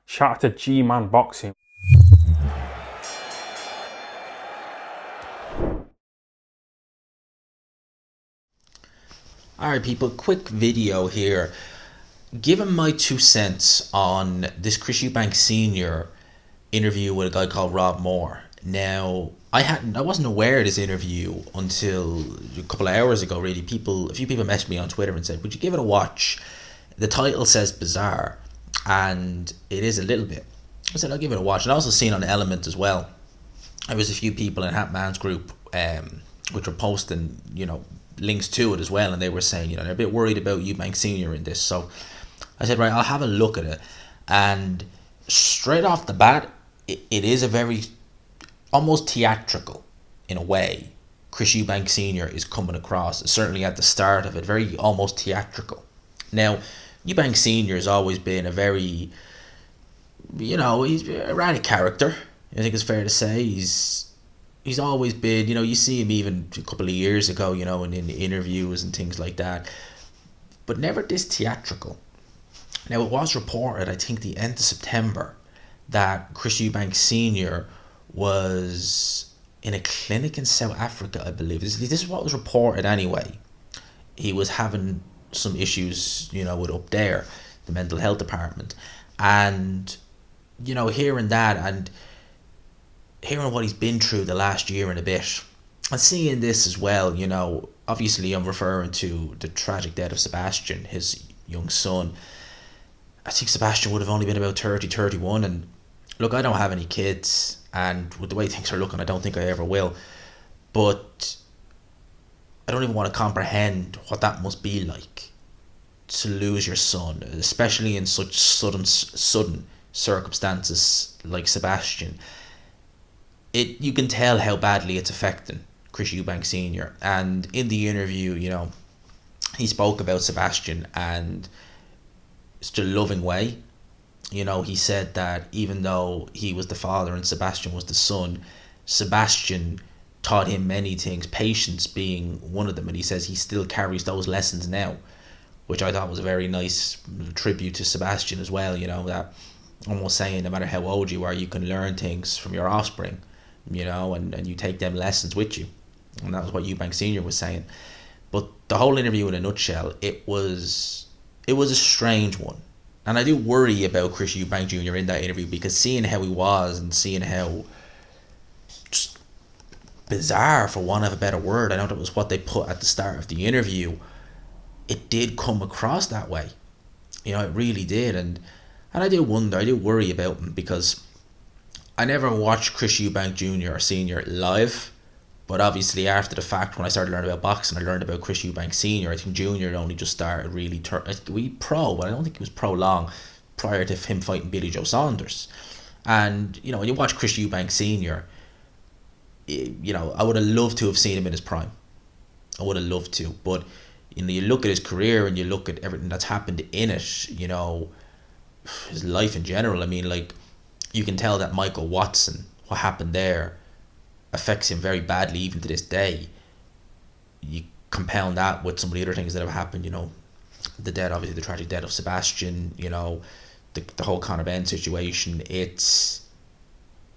Shout out to G-Man Boxing. Alright people, quick video here. Given my 2 cents on this Chris Eubank Sr. interview with a guy called Rob Moore. Now, I wasn't aware of this interview until a couple of hours ago really. A few people messaged me on Twitter and said, would you give it a watch? The title says bizarre, and it is a little bit. I said I'll give it a watch, and I also seen on Element as well. There was a few people in Hatman's group which were posting, links to it as well, and they were saying, they're a bit worried about Eubank Senior in this. So I said, right, I'll have a look at it, and straight off the bat, it is a very almost theatrical in a way. Chris Eubank Senior is coming across, certainly at the start of it, very almost theatrical. Now, Eubank Senior has always been a very, he's a erratic character. I think it's fair to say he's always been, you see him even a couple of years ago, in interviews and things like that, but never this theatrical. Now, it was reported, I think the end of September, that Chris Eubank Sr. was in a clinic in South Africa, I believe. This is what was reported anyway. He was having some issues, with up there, the mental health department. And, hearing that and hearing what he's been through the last year and a bit, and seeing this as well, obviously I'm referring to the tragic death of Sebastian, his young son. I think Sebastian would have only been about 30, 31, and look, I don't have any kids, and with the way things are looking, I don't think I ever will, but I don't even want to comprehend what that must be like to lose your son, especially in such sudden circumstances like Sebastian. You can tell how badly it's affecting Chris Eubank Sr. And in the interview, he spoke about Sebastian and such a loving way. He said that even though he was the father and Sebastian was the son, Sebastian taught him many things, patience being one of them, and he says he still carries those lessons now, which I thought was a very nice tribute to Sebastian as well, that almost saying no matter how old you are, you can learn things from your offspring, and you take them lessons with you. And that was what Eubank Sr. was saying. But the whole interview in a nutshell, it was a strange one. And I do worry about Chris Eubank Jr. in that interview, because seeing how he was and seeing how just bizarre, for want of a better word, I know that was what they put at the start of the interview, it did come across that way. It really did. And I do worry about him, because I never watched Chris Eubank Jr. or Sr. live, but obviously after the fact, when I started learning about boxing, I learned about Chris Eubank Sr. I think Jr. only just started really pro, but I don't think he was pro long prior to him fighting Billy Joe Saunders. And when you watch Chris Eubank Sr., I would have loved to have seen him in his prime. I would have loved to, but you look at his career and you look at everything that's happened in it, his life in general. I mean, like, you can tell that Michael Watson, what happened there, affects him very badly even to this day. You compound that with some of the other things that have happened, the death, obviously the tragic death of Sebastian, the whole Conor Ben situation.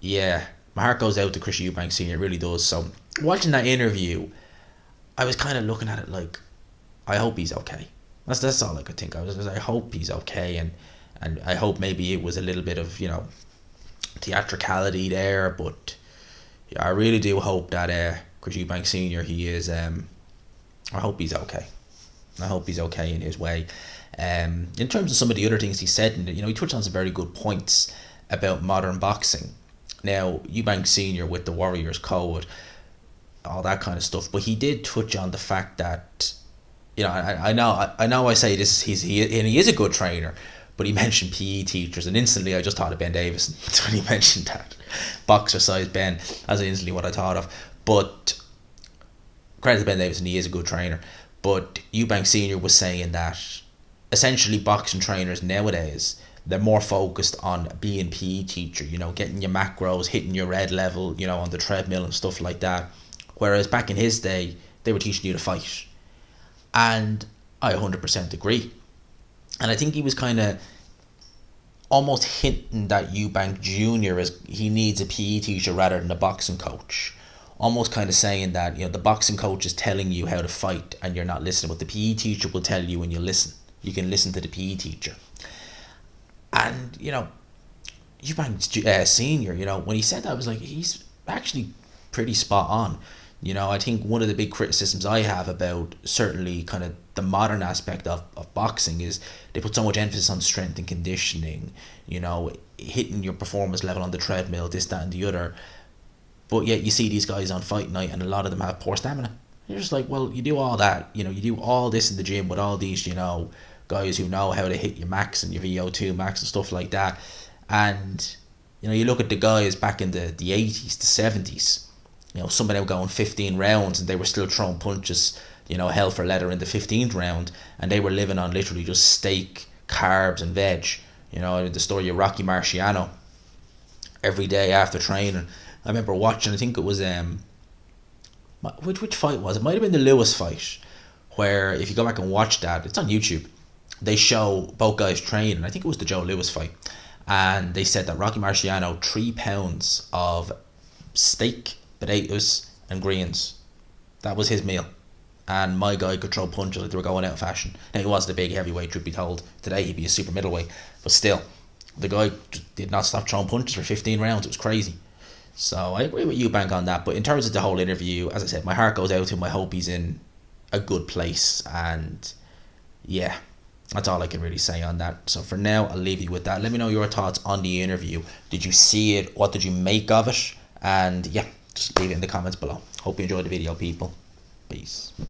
My heart goes out to Chris Eubank Sr., it really does. So watching that interview, I was kind of looking at it like, I hope he's okay. That's all I could think. I hope he's okay, and I hope maybe it was a little bit of theatricality there, but I really do hope that Chris Eubank Sr. he is. I hope he's okay. I hope he's okay in his way. In terms of some of the other things he said, and he touched on some very good points about modern boxing. Now, Eubank Sr. with the Warriors Code, all that kind of stuff, but he did touch on the fact that I know I say this, he is a good trainer, but he mentioned PE teachers, and instantly I just thought of Ben Davison when he mentioned that. Boxer size Ben, that's instantly what I thought of. But credit to Ben Davison, he is a good trainer. But Eubank Sr. was saying that essentially boxing trainers nowadays, they're more focused on being PE teacher, getting your macros, hitting your red level, on the treadmill and stuff like that. Whereas back in his day, they were teaching you to fight. And I 100% agree. And I think he was kind of almost hinting that Eubank Jr. is he needs a PE teacher rather than a boxing coach. Almost kind of saying that, the boxing coach is telling you how to fight and you're not listening, but the PE teacher will tell you when you listen. You can listen to the PE teacher. And, Eubank Senior, when he said that, I was like, he's actually pretty spot on. I think one of the big criticisms I have about certainly kind of the modern aspect of boxing is they put so much emphasis on strength and conditioning, hitting your performance level on the treadmill, this, that, and the other. But yet you see these guys on fight night and a lot of them have poor stamina. You're just like, well, you do all that, you do all this in the gym with all these, guys who know how to hit your max and your VO2 max and stuff like that. And, you look at the guys back in the 80s, the 70s, some of them going 15 rounds and they were still throwing punches, hell for leather in the 15th round, and they were living on literally just steak, carbs and veg. The story of Rocky Marciano every day after training. I remember watching, I think it was, which fight was it? It might have been the Lewis fight, where if you go back and watch that, it's on YouTube, they show both guys training. I think it was the Joe Lewis fight. And they said that Rocky Marciano, 3 pounds of steak, potatoes and greens. That was his meal. And my guy could throw punches like they were going out of fashion. Now, he wasn't a big heavyweight, truth be told. Today he'd be a super middleweight. But still, the guy did not stop throwing punches for 15 rounds. It was crazy. So I agree with Eubank on that. But in terms of the whole interview, as I said, my heart goes out to him. I hope he's in a good place. And yeah, that's all I can really say on that. So for now, I'll leave you with that. Let me know your thoughts on the interview. Did you see it? What did you make of it? And yeah, just leave it in the comments below. Hope you enjoyed the video, people. Peace.